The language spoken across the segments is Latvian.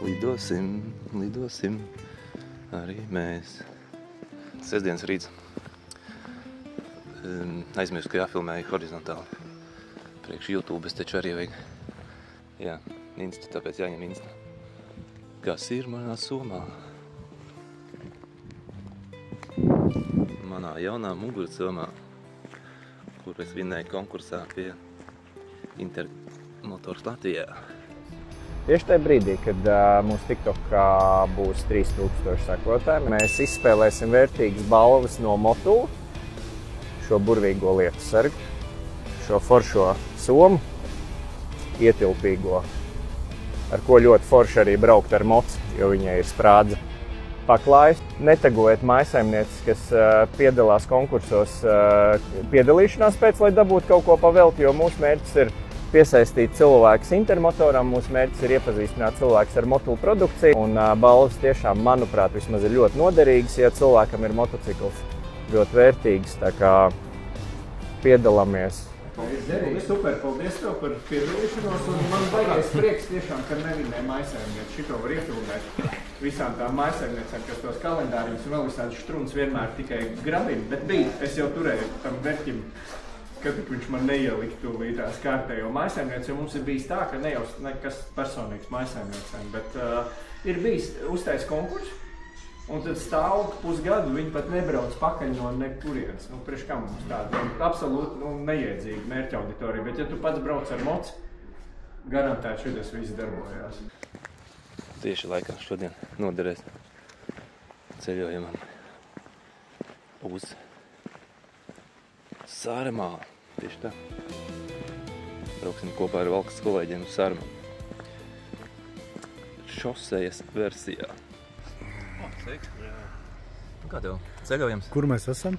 Lidosim arī mēs. Sestdienas rīts. Aizmirstu, ka jāfilmēja horizontāli. Priekš YouTube es taču arī vajag. Jā, insta, tāpēc jāņem insta. Kas ir manā somā? Manā jaunā mugursomā, kur es vinnēju konkursā pie Intermotors Latvijā. Tieši tajā brīdī, kad mūsu TikTokā būs 3000 sekotāji, mēs izspēlēsim vērtīgas balvas no Motula, šo burvīgo lietu sargu, šo foršo somu, ietilpīgo, ar ko ļoti forši arī braukt ar mocu, jo viņai ir sprādze paklājs. Netagojiet mājsaimnieces, kas piedalās konkursos piedalīšanās pēc, lai dabūtu kaut ko pavelti, jo mūsu mērķis ir piesaistīt cilvēkus Intermotoram. Mūsu mērķis ir iepazīstināt cilvēkus ar Motula produkciju. Un balvas tiešām, manuprāt, vismaz ir ļoti noderīgas, ja cilvēkam ir motocikls ļoti vērtīgs. Tā kā piedalāmies. Super, paldies tev par piedalīšanos. Un man baigais prieks tiešām, ka nevinēja mājsaimnieci. Šito var iefilmēt visām tām mājsaimniecēm, kas tos kalendāriņus un vēl visādi štruns vienmēr tikai grabina. Bet bija, es jau turēju tam vērķim, kad viņš man neieliktu līdz kārtējo mājsaimnieci, jo mums ir bijis tā, ka ne jau nekas personīgs mājsaimniecēm, bet ir bijis uztais konkurss, un tad stāv pusgadu, viņi pat nebrauc pakaļ no nekurienes. Priekš kā mums tāda absolūti neiedzīga mērķa auditorija, bet ja tu pats brauc ar moci, garantēti šitas viss darbojās. Tieši laikā šodien noderēs ceļojumam uz Sāremā. Tieši tā. Brauksim kopā ar valkas kolēģiem uz Sāremā. Šosejas versijā. Sveiks. Kā tev? Ceļojums? Kur mēs esam?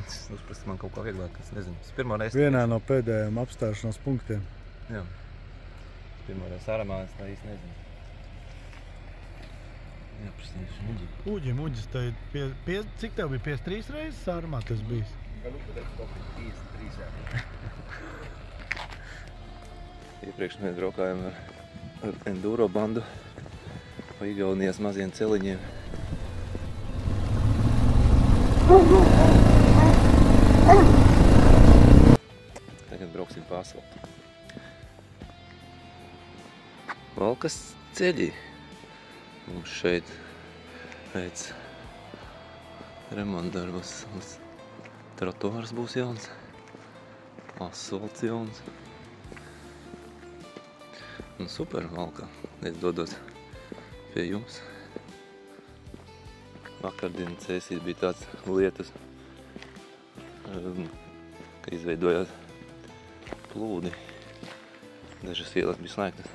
Uzprast man kaut kā vieglāk, es nezinu. Pirmo reizi... Vienā no pēdējiem apstāšanās punktiem. Jā. Pirmo reizi Sāremā es tā īsti nezinu. Jā, prasīšu Uģi. Uģis, cik tev bija 53 reizes Sāremā tas bijis? Iepriekš mēs braukājām ar enduro bandu pa Igaunijas maziem celiņiem. Tagad brauksim pa asfaltu. Valkas ceļi. Mums šeit pēc remontdarbus trotuārs būs jauns, asfalts jauns. Un super valkā. Es dodos pie jums. Vakardienas sesijas bija tāds lietas, ka izveidojās plūdi. Dažas ielas bija slēgtas.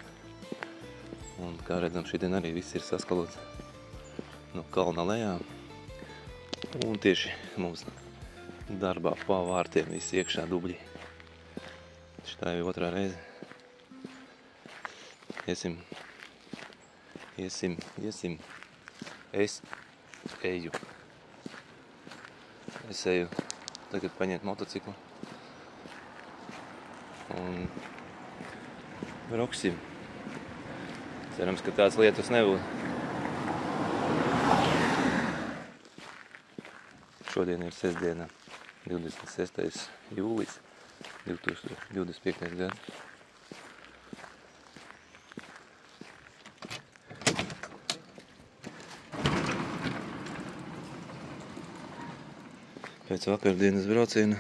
Un kā redzam, šodien arī viss ir saskalots no kalna lejā. Un tieši mums darbā pa vārtiem visi iekšā dubļi. Šitā jau otrā reize. Iesim. Es eju. Es eju tagad paņemt motociklu. Un brauksim. Cerams, ka tāds lietus nebūs. Šodien ir sestdiena, 26. jūlijas 2025. gads. Pēc vakardienas brauciena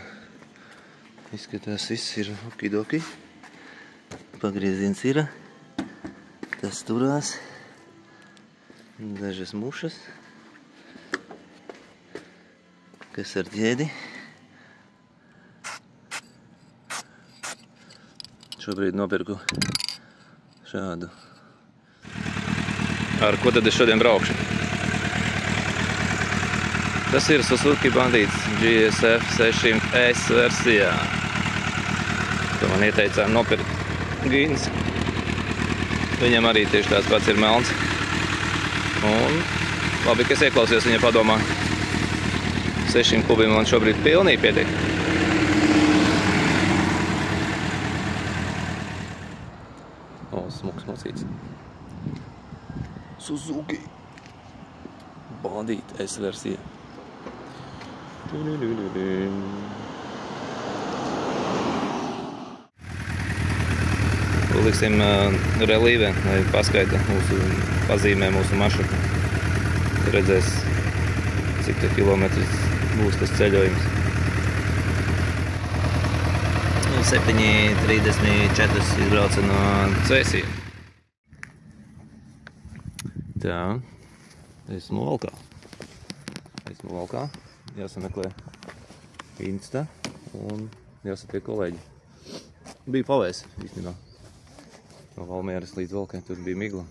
izskatās, viss ir okidoki. Pagrieziens ir, tas turās, dažas mušas. Kas ar ķēdi. Šobrīd nopirku šādu. Ar ko tad es šodien braukšu? Tas ir Suzuki Bandīts GSF 600S versijā. To man ieteicām nopirkt Gīns. Viņam arī tieši tās pats ir melns. Un labi, ka es ieklausījos viņa padomā. 600 kubiem man šobrīd pilnīgi pietiek. O, smuks mocīts. Suzuki. Bandīt S versija. Liksim relīvē, lai paskaita mūsu pazīmē mūsu maršrutu. Redzēs, cik te kilometrus būs tas ceļojums. 7:34 izbrauca no Cēsija. Tā, esmu valkā. Jāsameklē Insta un jāsatiek kolēģi. Bija pavēs, īstenībā. No Valmieras līdz Valkai, tur bija migla.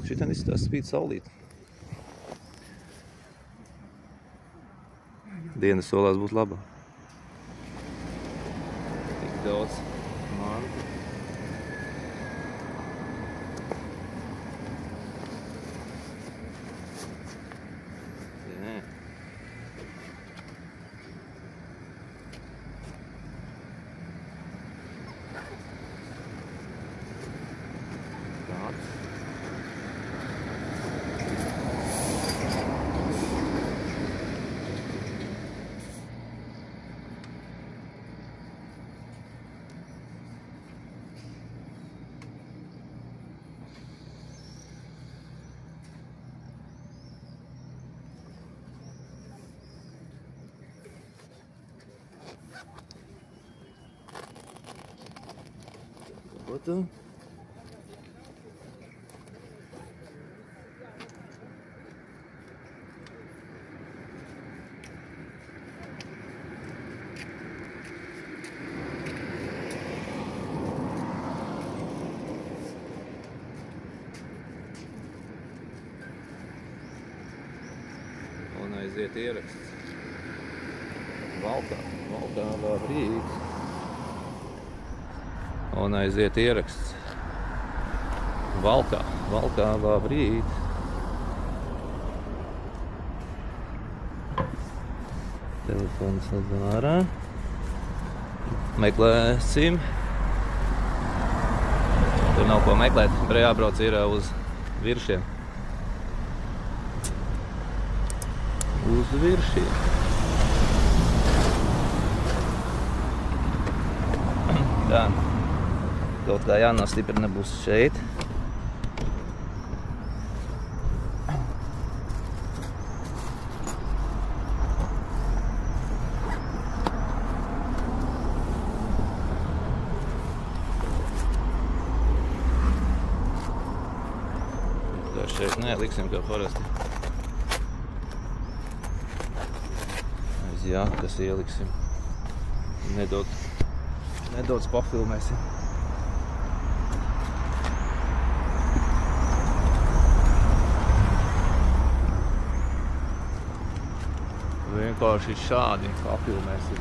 Šitien izskatās spīd saulīt. Diena solās būt laba. Tik daudz mantu. Jā. Tāds. Foto. Un aiziet ieraksts. Valkā, labrīt. Un aiziet ieraksts. Valkā, labrīt. Telefons slēdzam ārā. Meklēsim. Tur nav ko meklēt, bet jābrauc ir uz viršiem. Uz viršiem. Tā. Kaut kā jānostiprina būs šeit. Tā šeit neliksim kā parasti. Aiz jākas ieliksim. Nedaudz pafilmēsim. Vienkārši šādi papilmēsim.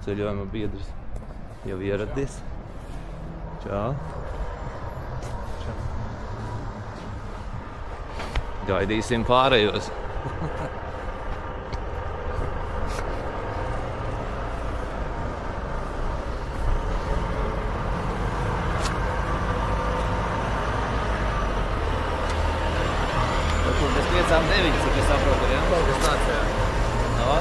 ceļojuma biedrs jau ieradies. Čau. Gaidīsim pārējos. Mēs 5-9, cik es saprotu, ja? Tas tāds, jā. No.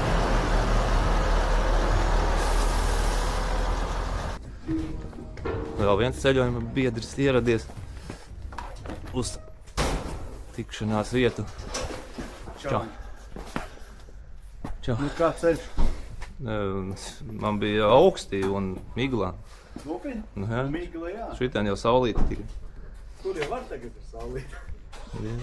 Vēl viens ceļojuma biedrs ieradies uz tikšanās vietu. Čau. Čau. Nu, kā ceļš? Man bija augstī un miglā. Nopietni? Nu, jā. Migla, jā. Šitien jau saulīti tikai. Tur jau var tagad ir saulīti. Jā.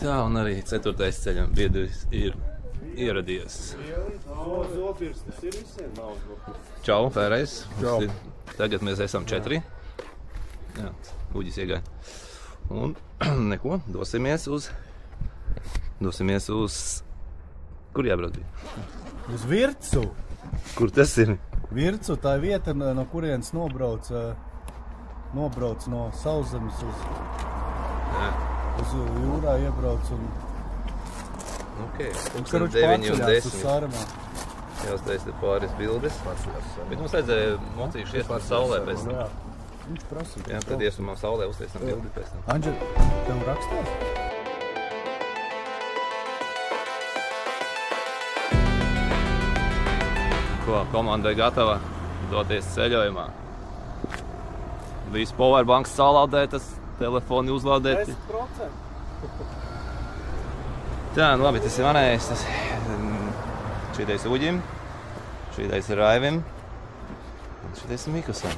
Tā, un arī 4. ceļojuma biedrs ir ieradies. Zopirs, tas ir visiem nav zopirs. Čau, vēlreiz. Čau. Tagad mēs esam 4. Jā, Uģis iegāja. Un neko, dosimies uz... Kur jābrauc bija? Uz Vircu. Kur tas ir? Vircu, tā ir vieta, no kurienes nobrauc no Sauszemes uz jūrā iebrauc un... Ok, Karuč 9 un pārceļās uz 10. Sārmā. Jāuztais te pāris bildes. Bet mums vajadzēja mocīšu iet saulē pēc tam. Jā. Viņš prasīja. Jā, tad iesumām saulē uztaisam bildi pēc tam. Anģel, tev rakstās? Ko, komandai gatava doties ceļojumā. Visu powerbanks salādētas, telefoni uzlādēti. 10%. Tā, nu labi, tas ir manējais. Šitais Uģim, šitais Raivim un šitais Mikusam.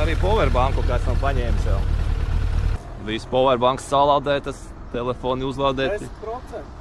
Arī powerbanku kāds nav paņēmis jau. Visu powerbanks salādētas, telefoni uzlādēti. 10%.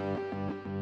Paldies!